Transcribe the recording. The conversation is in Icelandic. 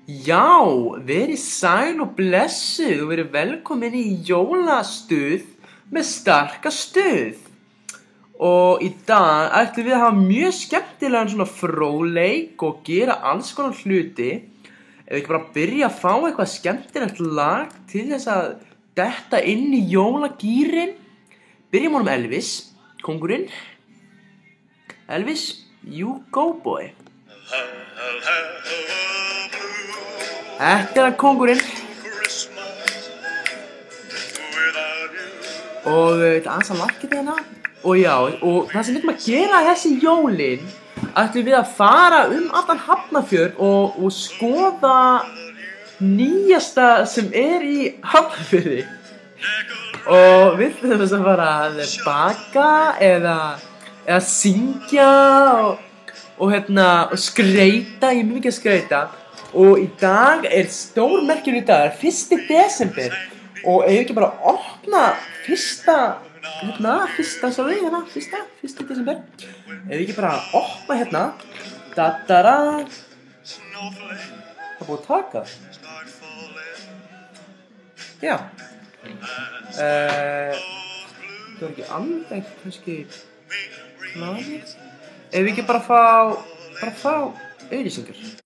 Já, verið sæl og blessuð og verið velkomin í jólastuð með Starka stuð. Og í dag ætlum við að hafa mjög skemmtilegan svona fróðleik og gera alls konar hluti. Ef við ekki bara byrja að fá eitthvað skemmtilegt lag til þess að detta inn í jólagýrin. Byrjum honum Elvis, kóngurinn. Elvis, you go boy. Þetta hann kóngurinn. Og aðeins að lakka þetta hérna. Og já, og það sem við ætlum að gera þessi jólin, ætlum við að fara allan Hafnarfjörð og skoða nýjasta sem í Hafnarfirði. Og við ætlum þess að fara að baka eða syngja og skreyta, ég mun ekki að skreyta. Og í dag stórmerkilegur dagur, 1. desember. Og ef við ekki bara opna fyrsta desember. Ef við ekki bara opna hérna. Da-da-da. Það búið að taka. Já. Það var ekki alveg kannski klarið. Ef við ekki bara fá auglýsingar.